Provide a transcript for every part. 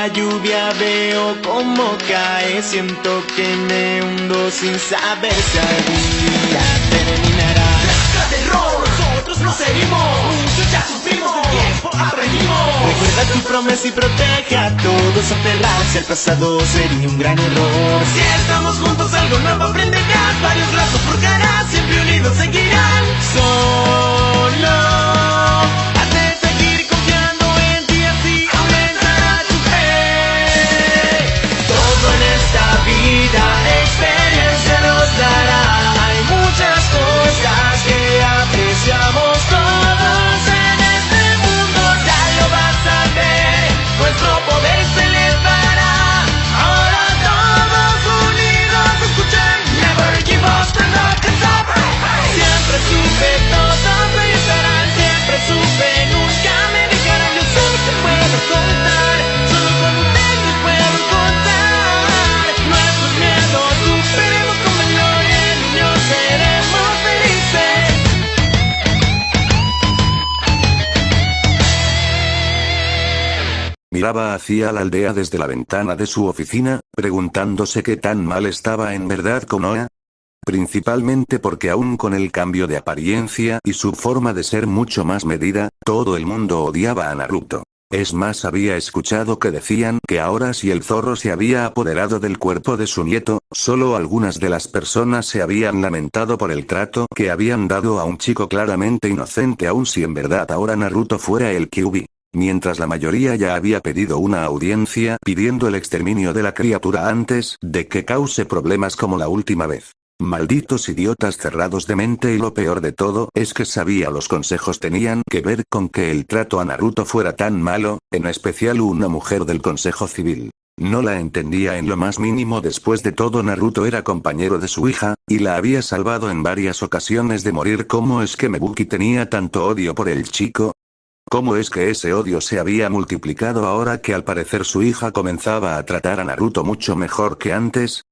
la lluvia veo cómo cae. Siento que me hundo sin saber si algún día terminará. Mezcla de error, nosotros no seguimos. Mucho ya sufrimos, del tiempo aprendimos. Recuerda tu promesa y protege a todos. Aferrarse al pasado sería un gran error. Si estamos juntos algo nuevo aprenderás. Varios lazos forjarás, siempre unidos seguirán. Solo has de seguir confiando en ti, así aumentará tu fe. Todo en esta vida experiencia nos dará. Hay muchas cosas que apreciamos todos en este mundo, ya lo vas a ver. Nuestro poder se elevará. Ahora todos unidos escuchen. Never give up, stand up and stop. Siempre supe, todos me estarán. Siempre supe, nunca me dejarán. Yo sé que puedo contar, solo con ustedes puedo contar. Nuestros miedos superemos con gloria. Niños seremos felices. Miraba hacia la aldea desde la ventana de su oficina, preguntándose qué tan mal estaba en verdad Konoha. Principalmente porque aún con el cambio de apariencia y su forma de ser mucho más medida, todo el mundo odiaba a Naruto. Es más, había escuchado que decían que ahora si el zorro se había apoderado del cuerpo de su nieto, solo algunas de las personas se habían lamentado por el trato que habían dado a un chico claramente inocente, aun si en verdad ahora Naruto fuera el Kyuubi. Mientras la mayoría ya había pedido una audiencia pidiendo el exterminio de la criatura antes de que cause problemas como la última vez. Malditos idiotas cerrados de mente, y lo peor de todo es que sabía los consejos tenían que ver con que el trato a Naruto fuera tan malo, en especial una mujer del consejo civil. No la entendía en lo más mínimo. Después de todo, Naruto era compañero de su hija, y la había salvado en varias ocasiones de morir. ¿Cómo es que Mebuki tenía tanto odio por el chico? ¿Cómo es que ese odio se había multiplicado ahora que al parecer su hija comenzaba a tratar a Naruto mucho mejor que antes?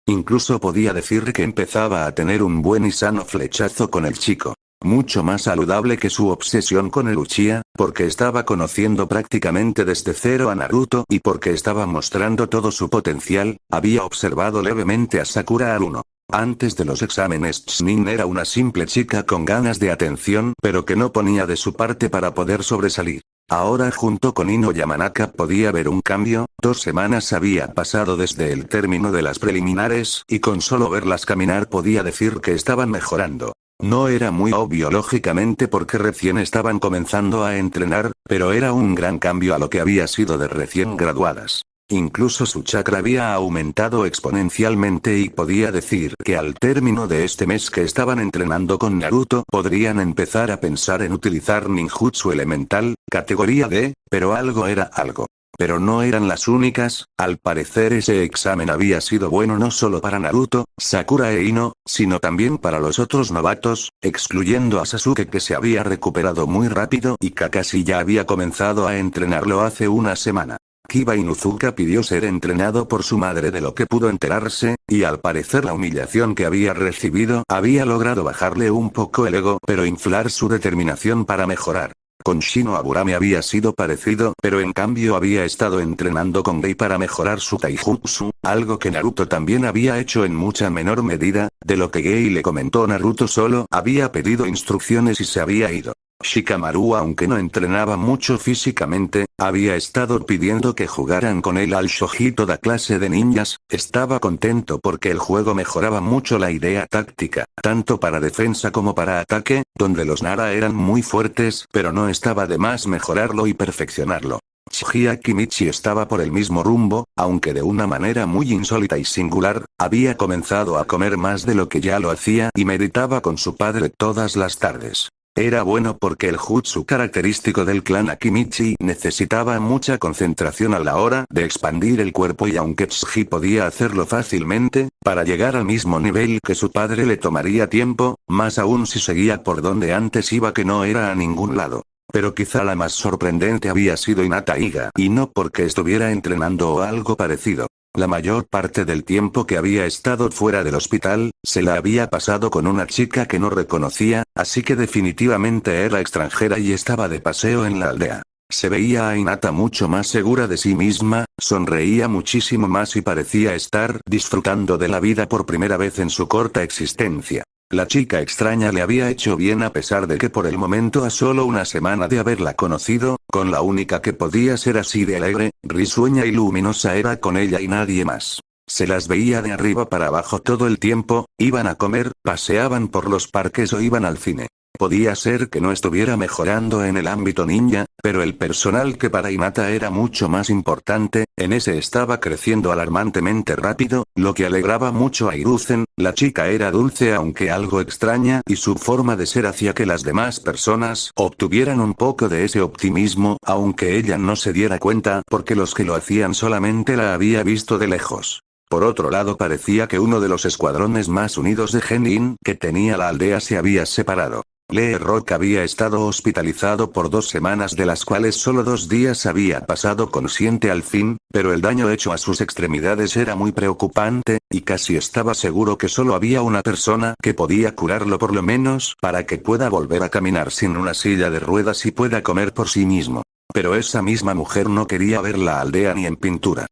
Incluso podía decir que empezaba a tener un buen y sano flechazo con el chico. Mucho más saludable que su obsesión con el Uchiha, porque estaba conociendo prácticamente desde cero a Naruto y porque estaba mostrando todo su potencial. Había observado levemente a Sakura Haruno. Antes de los exámenes, Chunin era una simple chica con ganas de atención, pero que no ponía de su parte para poder sobresalir. Ahora junto con Ino Yamanaka podía ver un cambio. 2 semanas había pasado desde el término de las preliminares, y con solo verlas caminar podía decir que estaban mejorando. No era muy obvio lógicamente porque recién estaban comenzando a entrenar, pero era un gran cambio a lo que había sido de recién graduadas. Incluso su chakra había aumentado exponencialmente y podía decir que al término de este mes que estaban entrenando con Naruto podrían empezar a pensar en utilizar ninjutsu elemental, categoría D, pero algo era algo. Pero no eran las únicas. Al parecer ese examen había sido bueno no solo para Naruto, Sakura e Ino, sino también para los otros novatos, excluyendo a Sasuke, que se había recuperado muy rápido, y Kakashi ya había comenzado a entrenarlo hace una semana. Kiba Inuzuka pidió ser entrenado por su madre, de lo que pudo enterarse, y al parecer la humillación que había recibido había logrado bajarle un poco el ego, pero inflar su determinación para mejorar. Con Shino Aburame había sido parecido, pero en cambio había estado entrenando con Gei para mejorar su taijutsu, algo que Naruto también había hecho en mucha menor medida. De lo que Gei le comentó, Naruto solo había pedido instrucciones y se había ido. Shikamaru, aunque no entrenaba mucho físicamente, había estado pidiendo que jugaran con él al shogi toda clase de ninjas. Estaba contento porque el juego mejoraba mucho la idea táctica, tanto para defensa como para ataque, donde los Nara eran muy fuertes, pero no estaba de más mejorarlo y perfeccionarlo. Chihiaki Michi estaba por el mismo rumbo, aunque de una manera muy insólita y singular. Había comenzado a comer más de lo que ya lo hacía y meditaba con su padre todas las tardes. Era bueno porque el jutsu característico del clan Akimichi necesitaba mucha concentración a la hora de expandir el cuerpo, y aunque Tsuji podía hacerlo fácilmente, para llegar al mismo nivel que su padre le tomaría tiempo, más aún si seguía por donde antes iba, que no era a ningún lado. Pero quizá la más sorprendente había sido Hinata Iga, y no porque estuviera entrenando o algo parecido. La mayor parte del tiempo que había estado fuera del hospital, se la había pasado con una chica que no reconocía, así que definitivamente era extranjera y estaba de paseo en la aldea. Se veía a Hinata mucho más segura de sí misma, sonreía muchísimo más y parecía estar disfrutando de la vida por primera vez en su corta existencia. La chica extraña le había hecho bien a pesar de que por el momento a solo una semana de haberla conocido, con la única que podía ser así de alegre, risueña y luminosa era con ella y nadie más. Se las veía de arriba para abajo todo el tiempo, iban a comer, paseaban por los parques o iban al cine. Podía ser que no estuviera mejorando en el ámbito ninja, pero el personal que para Hinata era mucho más importante, en ese estaba creciendo alarmantemente rápido, lo que alegraba mucho a Hiruzen. La chica era dulce aunque algo extraña y su forma de ser hacía que las demás personas obtuvieran un poco de ese optimismo, aunque ella no se diera cuenta porque los que lo hacían solamente la había visto de lejos. Por otro lado parecía que uno de los escuadrones más unidos de Genin que tenía la aldea se había separado. Lee Rock había estado hospitalizado por 2 semanas de las cuales solo 2 días había pasado consciente al fin, pero el daño hecho a sus extremidades era muy preocupante, y casi estaba seguro que solo había una persona que podía curarlo por lo menos para que pueda volver a caminar sin una silla de ruedas y pueda comer por sí mismo. Pero esa misma mujer no quería ver la aldea ni en pintura.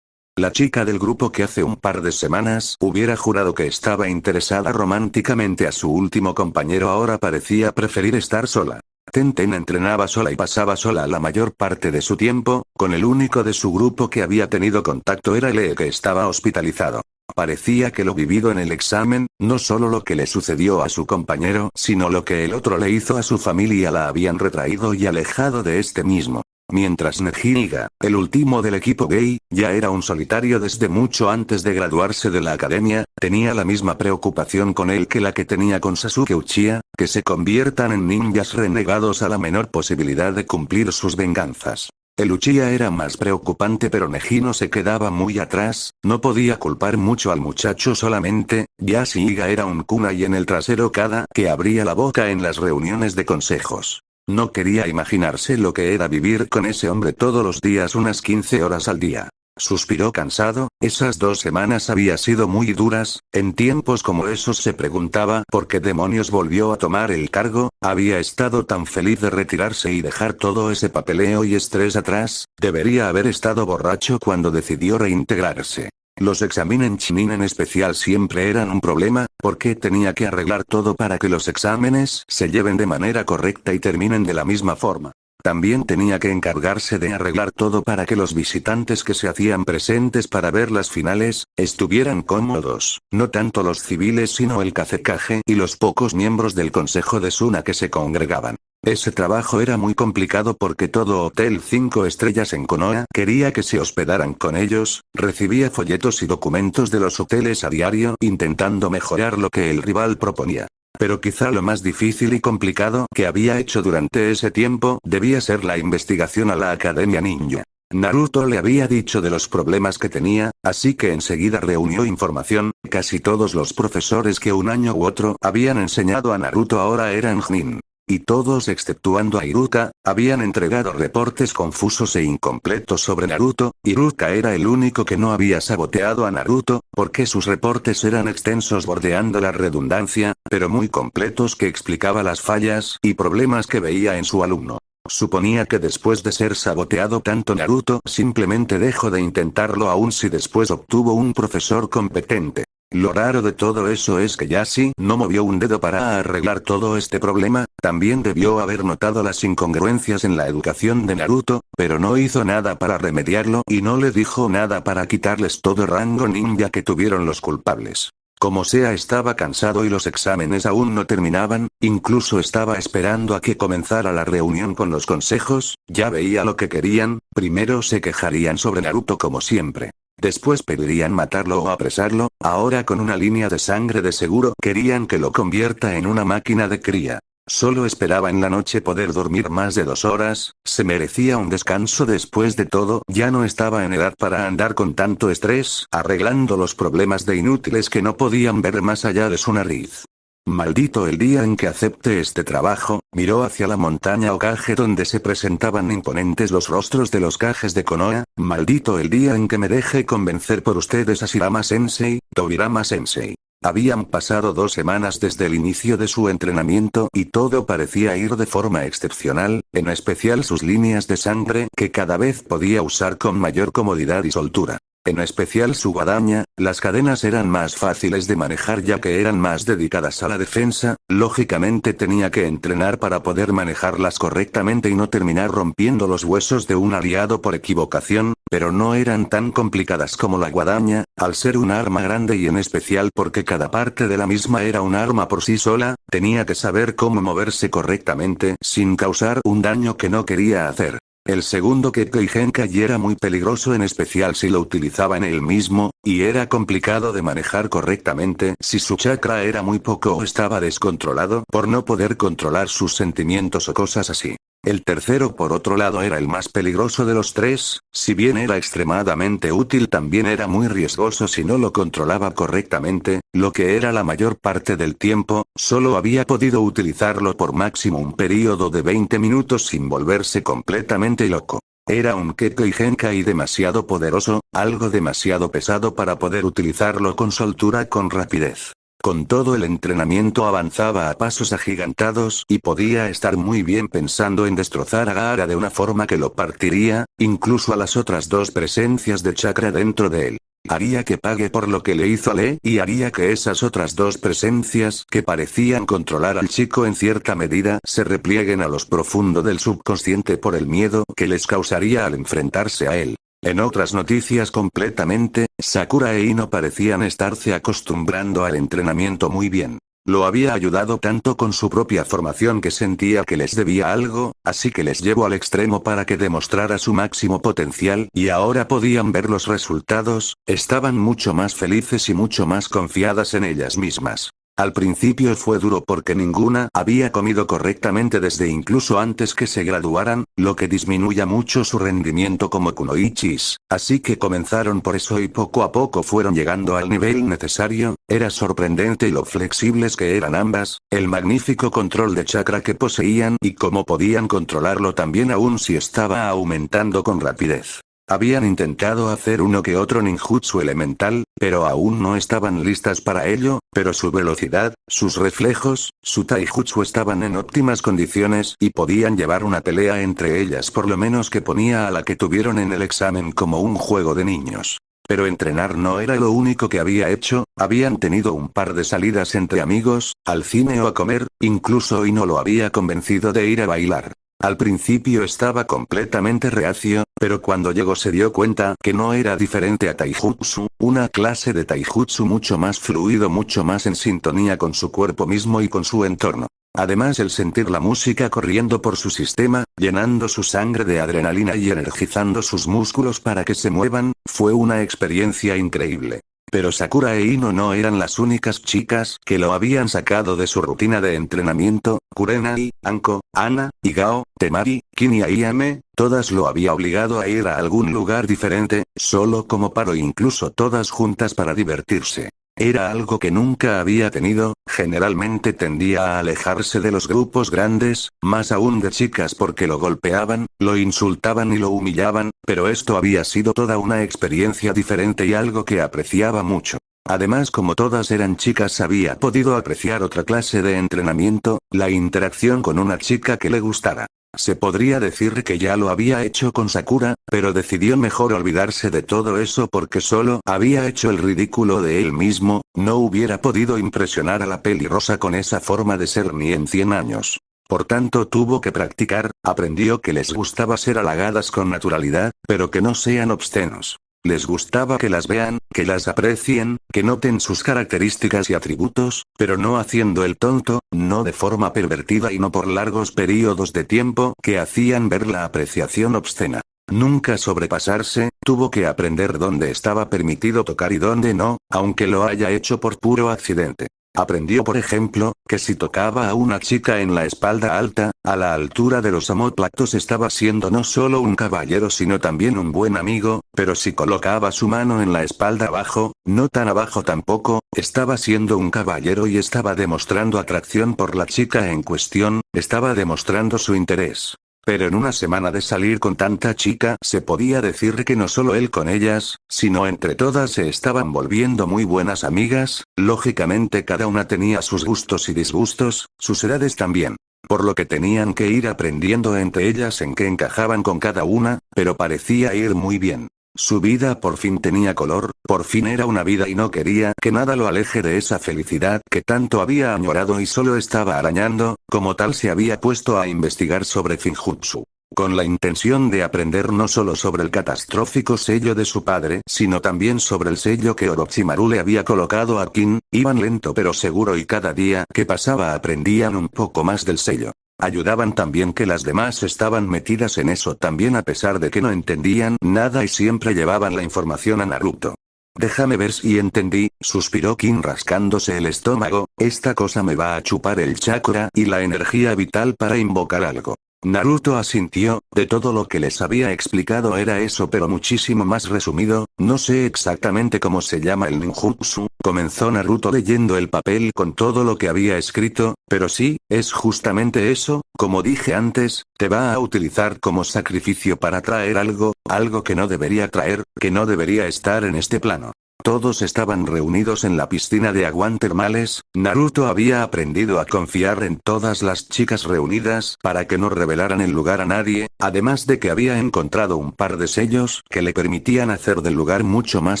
La chica del grupo que hace un par de semanas hubiera jurado que estaba interesada románticamente a su último compañero ahora parecía preferir estar sola. Tenten entrenaba sola y pasaba sola la mayor parte de su tiempo, con el único de su grupo que había tenido contacto era Lee que estaba hospitalizado. Parecía que lo vivido en el examen, no solo lo que le sucedió a su compañero, sino lo que el otro le hizo a su familia la habían retraído y alejado de este mismo. Mientras Nejiniga, el último del equipo gay, ya era un solitario desde mucho antes de graduarse de la academia, tenía la misma preocupación con él que la que tenía con Sasuke Uchiha, que se conviertan en ninjas renegados a la menor posibilidad de cumplir sus venganzas. El Uchiha era más preocupante pero Neji no se quedaba muy atrás, no podía culpar mucho al muchacho solamente, Yashiga era un kunai en el trasero cada que abría la boca en las reuniones de consejos. No quería imaginarse lo que era vivir con ese hombre todos los días unas 15 horas al día. Suspiró cansado, esas 2 semanas había sido muy duras, en tiempos como esos se preguntaba por qué demonios volvió a tomar el cargo, había estado tan feliz de retirarse y dejar todo ese papeleo y estrés atrás, debería haber estado borracho cuando decidió reintegrarse. Los exámenes Chunin en especial siempre eran un problema, porque tenía que arreglar todo para que los exámenes se lleven de manera correcta y terminen de la misma forma. También tenía que encargarse de arreglar todo para que los visitantes que se hacían presentes para ver las finales, estuvieran cómodos, no tanto los civiles sino el Kazekage y los pocos miembros del consejo de Suna que se congregaban. Ese trabajo era muy complicado porque todo hotel 5 estrellas en Konoha quería que se hospedaran con ellos, recibía folletos y documentos de los hoteles a diario intentando mejorar lo que el rival proponía. Pero quizá lo más difícil y complicado que había hecho durante ese tiempo debía ser la investigación a la Academia Ninja. Naruto le había dicho de los problemas que tenía, así que enseguida reunió información, casi todos los profesores que un año u otro habían enseñado a Naruto ahora eran Jonin. Y todos exceptuando a Iruka, habían entregado reportes confusos e incompletos sobre Naruto. Iruka era el único que no había saboteado a Naruto, porque sus reportes eran extensos bordeando la redundancia, pero muy completos que explicaba las fallas y problemas que veía en su alumno. Suponía que después de ser saboteado tanto Naruto simplemente dejó de intentarlo aun si después obtuvo un profesor competente. Lo raro de todo eso es que Yashi no movió un dedo para arreglar todo este problema, también debió haber notado las incongruencias en la educación de Naruto, pero no hizo nada para remediarlo y no le dijo nada para quitarles todo rango ninja que tuvieron los culpables. Como sea estaba cansado y los exámenes aún no terminaban, incluso estaba esperando a que comenzara la reunión con los consejos, ya veía lo que querían, primero se quejarían sobre Naruto como siempre. Después pedirían matarlo o apresarlo, ahora con una línea de sangre de seguro querían que lo convierta en una máquina de cría. Solo esperaba en la noche poder dormir más de 2 horas, se merecía un descanso después de todo, ya no estaba en edad para andar con tanto estrés, arreglando los problemas de inútiles que no podían ver más allá de su nariz. Maldito el día en que acepte este trabajo, miró hacia la montaña Hokage donde se presentaban imponentes los rostros de los Kages de Konoha, maldito el día en que me deje convencer por ustedes Hashirama Sensei, Tobirama Sensei. Habían pasado 2 semanas desde el inicio de su entrenamiento y todo parecía ir de forma excepcional, en especial sus líneas de sangre que cada vez podía usar con mayor comodidad y soltura. En especial su guadaña, las cadenas eran más fáciles de manejar ya que eran más dedicadas a la defensa, lógicamente tenía que entrenar para poder manejarlas correctamente y no terminar rompiendo los huesos de un aliado por equivocación, pero no eran tan complicadas como la guadaña, al ser un arma grande y en especial porque cada parte de la misma era un arma por sí sola, tenía que saber cómo moverse correctamente sin causar un daño que no quería hacer. El segundo Kekkei Genkai era muy peligroso en especial si lo utilizaba en él mismo, y era complicado de manejar correctamente si su chakra era muy poco o estaba descontrolado por no poder controlar sus sentimientos o cosas así. El tercero por otro lado era el más peligroso de los 3, si bien era extremadamente útil también era muy riesgoso si no lo controlaba correctamente, lo que era la mayor parte del tiempo, solo había podido utilizarlo por máximo un periodo de 20 minutos sin volverse completamente loco. Era un Kekkei Genkai demasiado poderoso, algo demasiado pesado para poder utilizarlo con soltura con rapidez. Con todo el entrenamiento avanzaba a pasos agigantados y podía estar muy bien pensando en destrozar a Gaara de una forma que lo partiría, incluso a las otras 2 presencias de chakra dentro de él. Haría que pague por lo que le hizo a Lee y haría que esas otras 2 presencias que parecían controlar al chico en cierta medida se replieguen a lo profundo del subconsciente por el miedo que les causaría al enfrentarse a él. En otras noticias completamente, Sakura e Ino parecían estarse acostumbrando al entrenamiento muy bien. Lo había ayudado tanto con su propia formación que sentía que les debía algo, así que les llevó al extremo para que demostrara su máximo potencial y ahora podían ver los resultados, estaban mucho más felices y mucho más confiadas en ellas mismas. Al principio fue duro porque ninguna había comido correctamente desde incluso antes que se graduaran, lo que disminuye mucho su rendimiento como kunoichis, así que comenzaron por eso y poco a poco fueron llegando al nivel necesario. Era sorprendente lo flexibles que eran ambas, el magnífico control de chakra que poseían y cómo podían controlarlo también aún si estaba aumentando con rapidez. Habían intentado hacer uno que otro ninjutsu elemental, pero aún no estaban listas para ello, pero su velocidad, sus reflejos, su taijutsu estaban en óptimas condiciones y podían llevar una pelea entre ellas por lo menos que ponía a la que tuvieron en el examen como un juego de niños. Pero entrenar no era lo único que había hecho, habían tenido un par de salidas entre amigos, al cine o a comer, incluso Ino lo había convencido de ir a bailar. Al principio estaba completamente reacio, pero cuando llegó se dio cuenta que no era diferente a taijutsu, una clase de taijutsu mucho más fluido, mucho más en sintonía con su cuerpo mismo y con su entorno. Además el sentir la música corriendo por su sistema, llenando su sangre de adrenalina y energizando sus músculos para que se muevan, fue una experiencia increíble. Pero Sakura e Ino no eran las únicas chicas que lo habían sacado de su rutina de entrenamiento. Kurenai, Anko, Ana, Igao, Temari, Kinya y Ame, todas lo había obligado a ir a algún lugar diferente, solo como paro, incluso todas juntas para divertirse. Era algo que nunca había tenido, generalmente tendía a alejarse de los grupos grandes, más aún de chicas porque lo golpeaban, lo insultaban y lo humillaban, pero esto había sido toda una experiencia diferente y algo que apreciaba mucho. Además, como todas eran chicas, había podido apreciar otra clase de entrenamiento, la interacción con una chica que le gustara. Se podría decir que ya lo había hecho con Sakura, pero decidió mejor olvidarse de todo eso porque solo había hecho el ridículo de él mismo, no hubiera podido impresionar a la pelirrosa con esa forma de ser ni en 100 años. Por tanto tuvo que practicar, aprendió que les gustaba ser halagadas con naturalidad, pero que no sean obscenos. Les gustaba que las vean, que las aprecien, que noten sus características y atributos, pero no haciendo el tonto, no de forma pervertida y no por largos periodos de tiempo que hacían ver la apreciación obscena. Nunca sobrepasarse, tuvo que aprender dónde estaba permitido tocar y dónde no, aunque lo haya hecho por puro accidente. Aprendió por ejemplo, que si tocaba a una chica en la espalda alta, a la altura de los omóplatos estaba siendo no solo un caballero sino también un buen amigo, pero si colocaba su mano en la espalda abajo, no tan abajo tampoco, estaba siendo un caballero y estaba demostrando atracción por la chica en cuestión, estaba demostrando su interés. Pero en una semana de salir con tanta chica se podía decir que no solo él con ellas, sino entre todas se estaban volviendo muy buenas amigas. Lógicamente cada una tenía sus gustos y disgustos, sus edades también. Por lo que tenían que ir aprendiendo entre ellas en qué encajaban con cada una, pero parecía ir muy bien. Su vida por fin tenía color, por fin era una vida y no quería que nada lo aleje de esa felicidad que tanto había añorado y solo estaba arañando. Como tal se había puesto a investigar sobre Finjutsu, con la intención de aprender no solo sobre el catastrófico sello de su padre, sino también sobre el sello que Orochimaru le había colocado a Kin. Iban lento pero seguro y cada día que pasaba aprendían un poco más del sello. Ayudaban también que las demás estaban metidas en eso también a pesar de que no entendían nada y siempre llevaban la información a Naruto. Déjame ver si entendí, suspiró Kin rascándose el estómago, esta cosa me va a chupar el chakra y la energía vital para invocar algo. Naruto asintió, de todo lo que les había explicado era eso pero muchísimo más resumido. No sé exactamente cómo se llama el ninjutsu, comenzó Naruto leyendo el papel con todo lo que había escrito, pero sí, es justamente eso, como dije antes, te va a utilizar como sacrificio para traer algo que no debería traer, que no debería estar en este plano. Todos estaban reunidos en la piscina de aguas termales. Naruto había aprendido a confiar en todas las chicas reunidas para que no revelaran el lugar a nadie, además de que había encontrado un par de sellos que le permitían hacer del lugar mucho más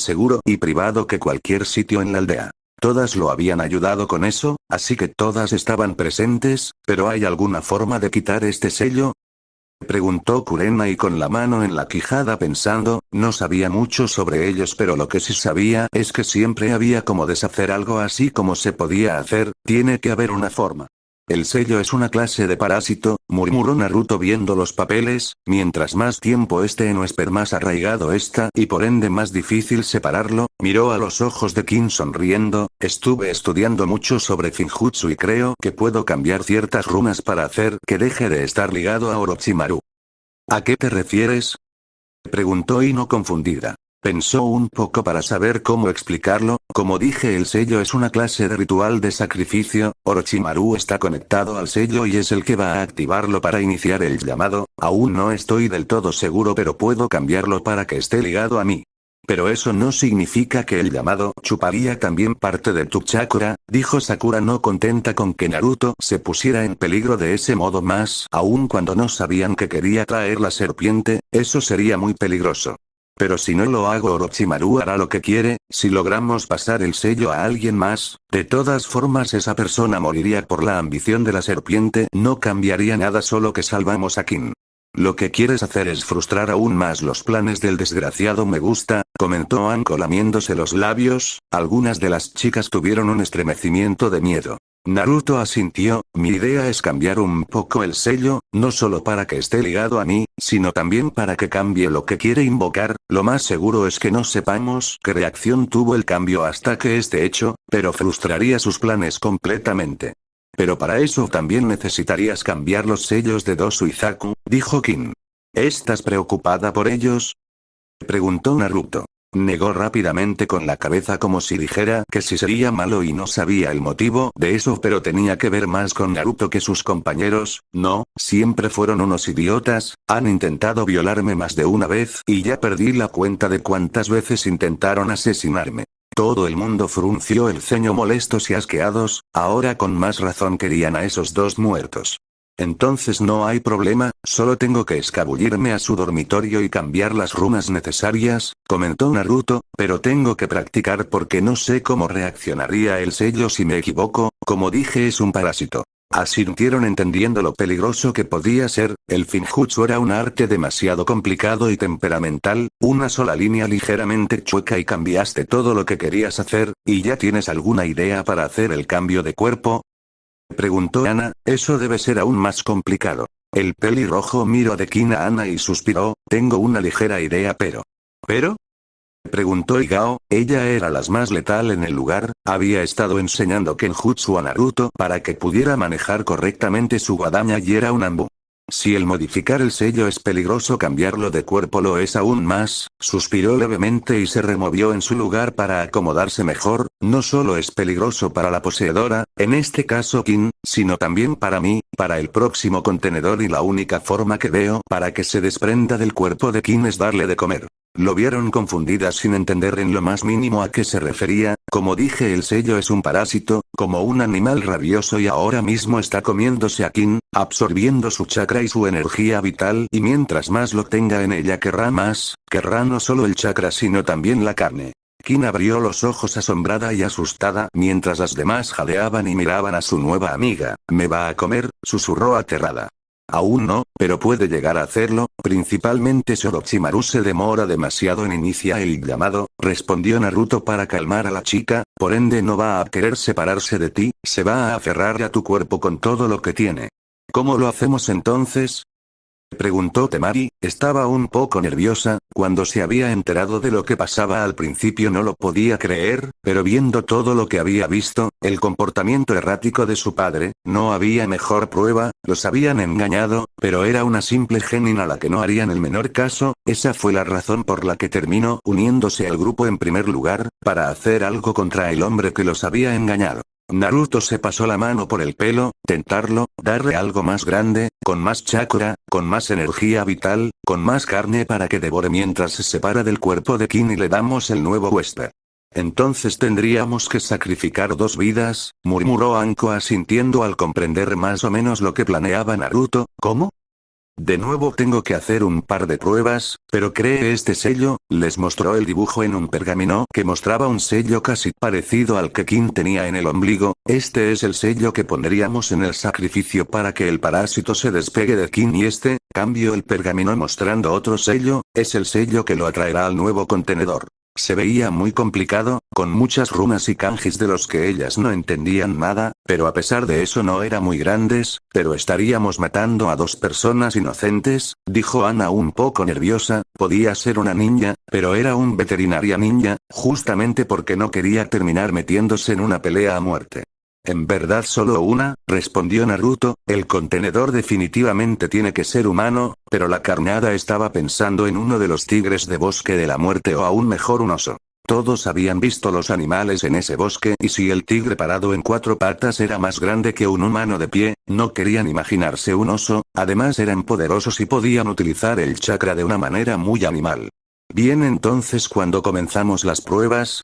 seguro y privado que cualquier sitio en la aldea. Todas lo habían ayudado con eso, así que todas estaban presentes, pero ¿hay alguna forma de quitar este sello?, preguntó Kurena y con la mano en la quijada pensando. No sabía mucho sobre ellos pero lo que sí sabía es que siempre había como deshacer algo así como se podía hacer, tiene que haber una forma. El sello es una clase de parásito, murmuró Naruto viendo los papeles. Mientras más tiempo esté en Whisper más arraigado está y por ende más difícil separarlo. Miró a los ojos de Kin sonriendo, estuve estudiando mucho sobre Finjutsu y creo que puedo cambiar ciertas runas para hacer que deje de estar ligado a Orochimaru. ¿A qué te refieres?, preguntó Ino confundida. Pensó un poco para saber cómo explicarlo. Como dije, el sello es una clase de ritual de sacrificio. Orochimaru está conectado al sello y es el que va a activarlo para iniciar el llamado. Aún no estoy del todo seguro pero puedo cambiarlo para que esté ligado a mí. Pero eso no significa que el llamado chuparía también parte de tu chakra, dijo Sakura no contenta con que Naruto se pusiera en peligro de ese modo más aún cuando no sabían que quería traer la serpiente, eso sería muy peligroso. Pero si no lo hago Orochimaru hará lo que quiere. Si logramos pasar el sello a alguien más, de todas formas esa persona moriría por la ambición de la serpiente. No cambiaría nada solo que salvamos a Kin. Lo que quieres hacer es frustrar aún más los planes del desgraciado. Me gusta, comentó Anko lamiéndose los labios. Algunas de las chicas tuvieron un estremecimiento de miedo. Naruto asintió, mi idea es cambiar un poco el sello, no solo para que esté ligado a mí, sino también para que cambie lo que quiere invocar. Lo más seguro es que no sepamos qué reacción tuvo el cambio hasta que esté hecho, pero frustraría sus planes completamente. Pero para eso también necesitarías cambiar los sellos de Dosu y Zaku, dijo Kin. ¿Estás preocupada por ellos?, preguntó Naruto. Negó rápidamente con la cabeza como si dijera que sí sería malo y no sabía el motivo de eso pero tenía que ver más con Naruto que sus compañeros. No, siempre fueron unos idiotas, han intentado violarme más de una vez y ya perdí la cuenta de cuántas veces intentaron asesinarme. Todo el mundo frunció el ceño molestos y asqueados, ahora con más razón querían a esos dos muertos. Entonces no hay problema, solo tengo que escabullirme a su dormitorio y cambiar las runas necesarias, comentó Naruto, pero tengo que practicar porque no sé cómo reaccionaría el sello si me equivoco, como dije es un parásito. Asintieron entendiendo lo peligroso que podía ser. El Finjutsu era un arte demasiado complicado y temperamental, una sola línea ligeramente chueca y cambiaste todo lo que querías hacer. ¿Y ya tienes alguna idea para hacer el cambio de cuerpo?, preguntó Ana. Eso debe ser aún más complicado. El pelirrojo miró de Kin a Ana y suspiró, tengo una ligera idea ¿Pero? Preguntó Igao, ella era la más letal en el lugar, había estado enseñando Kenjutsu a Naruto para que pudiera manejar correctamente su guadaña y era un ambu. Si el modificar el sello es peligroso cambiarlo de cuerpo lo es aún más, Suspiró levemente y se removió en su lugar para acomodarse mejor. No solo es peligroso para la poseedora, en este caso Kin, sino también para mí, para el próximo contenedor, y la única forma que veo para que se desprenda del cuerpo de Kin es darle de comer. Lo vieron confundidas sin entender en lo más mínimo a qué se refería. Como dije, el sello es un parásito, como un animal rabioso, y ahora mismo está comiéndose a Kin, absorbiendo su chakra y su energía vital, y mientras más lo tenga en ella querrá más, querrá no solo el chakra sino también la carne. Kin abrió los ojos asombrada y asustada mientras las demás jadeaban y miraban a su nueva amiga. «¿Me va a comer?», susurró aterrada. «Aún no, pero puede llegar a hacerlo, principalmente si Orochimaru se demora demasiado en iniciar el llamado», respondió Naruto para calmar a la chica. «Por ende no va a querer separarse de ti, se va a aferrar a tu cuerpo con todo lo que tiene». «¿Cómo lo hacemos entonces?», preguntó Temari. Estaba un poco nerviosa. Cuando se había enterado de lo que pasaba al principio no lo podía creer, pero viendo todo lo que había visto, el comportamiento errático de su padre, no había mejor prueba. Los habían engañado, pero era una simple genin a la que no harían el menor caso. Esa fue la razón por la que terminó uniéndose al grupo en primer lugar, para hacer algo contra el hombre que los había engañado. Naruto se pasó la mano por el pelo, tentarlo, darle algo más grande, con más chakra, con más energía vital, con más carne para que devore mientras se separa del cuerpo de Kin y le damos el nuevo huésped. «Entonces tendríamos que sacrificar 2 vidas», murmuró Anko asintiendo al comprender más o menos lo que planeaba Naruto. «¿Cómo?». «De nuevo tengo que hacer un par de pruebas, pero ¿cree este sello?», les mostró el dibujo en un pergamino que mostraba un sello casi parecido al que Kin tenía en el ombligo. «Este es el sello que pondríamos en el sacrificio para que el parásito se despegue de Kin, y este», cambió el pergamino mostrando otro sello, «es el sello que lo atraerá al nuevo contenedor». Se veía muy complicado, con muchas runas y kanjis de los que ellas no entendían nada, pero a pesar de eso no eran muy grandes. «Pero estaríamos matando a 2 personas inocentes», dijo Ana un poco nerviosa. Podía ser una ninja, pero era un veterinaria ninja, justamente porque no quería terminar metiéndose en una pelea a muerte. «En verdad solo una», respondió Naruto. «El contenedor definitivamente tiene que ser humano, pero la carnada estaba pensando en uno de los tigres de bosque de la muerte, o aún mejor un oso». Todos habían visto los animales en ese bosque, y si el tigre parado en 4 patas era más grande que un humano de pie, no querían imaginarse un oso. Además eran poderosos y podían utilizar el chakra de una manera muy animal. «Bien, entonces ¿cuándo comenzamos las pruebas?»,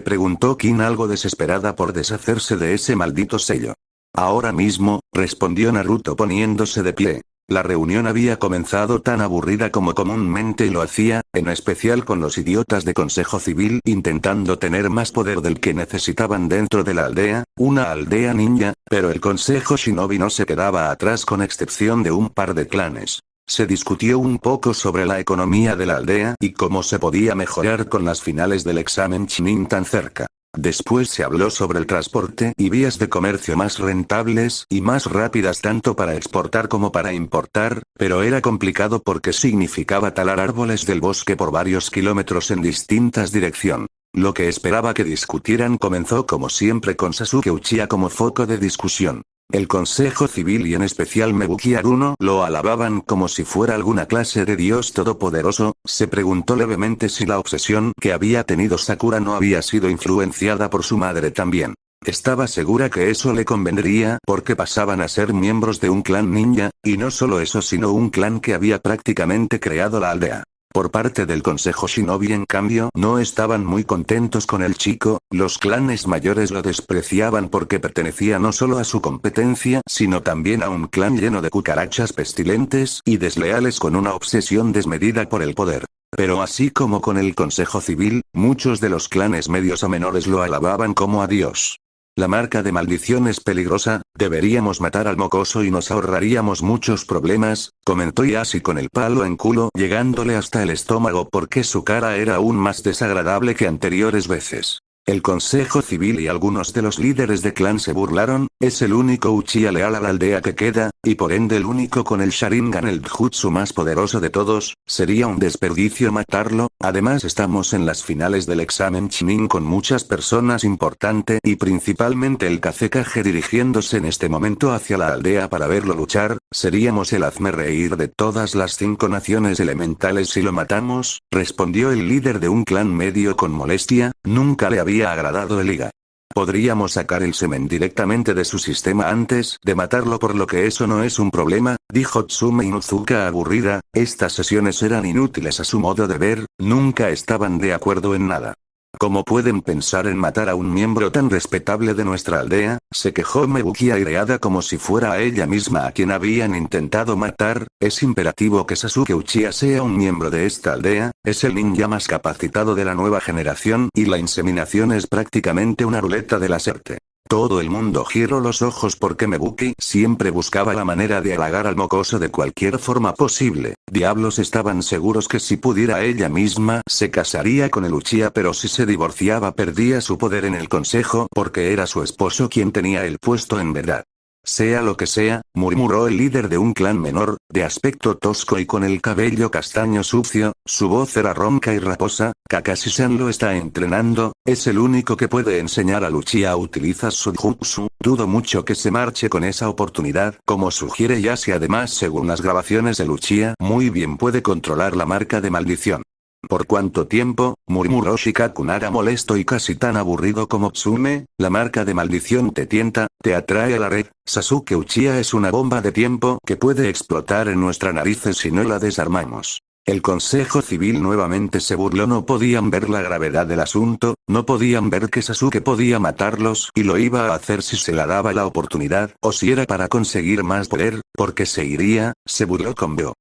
preguntó Kin algo desesperada por deshacerse de ese maldito sello. «Ahora mismo», respondió Naruto poniéndose de pie. La reunión había comenzado tan aburrida como comúnmente lo hacía, en especial con los idiotas de Consejo Civil intentando tener más poder del que necesitaban dentro de la aldea, una aldea ninja, pero el Consejo Shinobi no se quedaba atrás con excepción de un par de clanes. Se discutió un poco sobre la economía de la aldea y cómo se podía mejorar con las finales del examen Chunin tan cerca. Después se habló sobre el transporte y vías de comercio más rentables y más rápidas tanto para exportar como para importar, pero era complicado porque significaba talar árboles del bosque por varios kilómetros en distintas direcciones. Lo que esperaba que discutieran comenzó como siempre con Sasuke Uchiha como foco de discusión. El Consejo Civil y en especial Mebuki Aruno lo alababan como si fuera alguna clase de dios todopoderoso. Se preguntó levemente si la obsesión que había tenido Sakura no había sido influenciada por su madre también. Estaba segura que eso le convendría porque pasaban a ser miembros de un clan ninja, y no solo eso sino un clan que había prácticamente creado la aldea. Por parte del Consejo Shinobi en cambio no estaban muy contentos con el chico. Los clanes mayores lo despreciaban porque pertenecía no solo a su competencia sino también a un clan lleno de cucarachas pestilentes y desleales con una obsesión desmedida por el poder. Pero así como con el Consejo Civil, muchos de los clanes medios o menores lo alababan como a Dios. La marca de maldición es peligrosa, deberíamos matar al mocoso y nos ahorraríamos muchos problemas, comentó Yashi con el palo en culo llegándole hasta el estómago porque su cara era aún más desagradable que anteriores veces. El Consejo Civil y algunos de los líderes de clan se burlaron, es el único Uchiha leal a la aldea que queda, y por ende el único con el Sharingan, el jutsu más poderoso de todos, sería un desperdicio matarlo. Además estamos en las finales del examen Chunin con muchas personas importantes y principalmente el Kazekage dirigiéndose en este momento hacia la aldea para verlo luchar, seríamos el hazmerreír de todas las 5 naciones elementales si lo matamos, respondió el líder de un clan medio con molestia, nunca le había agradado el Iga. Podríamos sacar el semen directamente de su sistema antes de matarlo, por lo que eso no es un problema, dijo Tsume Inuzuka aburrida. Estas sesiones eran inútiles a su modo de ver, nunca estaban de acuerdo en nada. ¿Cómo pueden pensar en matar a un miembro tan respetable de nuestra aldea?, se quejó Mebuki aireada como si fuera a ella misma a quien habían intentado matar. Es imperativo que Sasuke Uchiha sea un miembro de esta aldea, es el ninja más capacitado de la nueva generación y la inseminación es prácticamente una ruleta de la suerte. Todo el mundo giró los ojos porque Mebuki siempre buscaba la manera de halagar al mocoso de cualquier forma posible. Diablos, estaban seguros que si pudiera ella misma se casaría con el Uchiha, pero si se divorciaba perdía su poder en el consejo porque era su esposo quien tenía el puesto en verdad. Sea lo que sea, murmuró el líder de un clan menor, de aspecto tosco y con el cabello castaño sucio, su voz era ronca y raposa. Kakashi-san lo está entrenando, es el único que puede enseñar al Uchiha a utilizar su jutsu, dudo mucho que se marche con esa oportunidad, como sugiere Yashi. Además, según las grabaciones del Uchiha, muy bien puede controlar la marca de maldición. ¿Por cuánto tiempo?, murmuró Shikakunara molesto y casi tan aburrido como Tsume. La marca de maldición te tienta, te atrae a la red. Sasuke Uchiha es una bomba de tiempo que puede explotar en nuestras narices si no la desarmamos. El Consejo Civil nuevamente se burló. No podían ver la gravedad del asunto, no podían ver que Sasuke podía matarlos y lo iba a hacer si se le daba la oportunidad o si era para conseguir más poder, porque se iría. Se burló con Beo.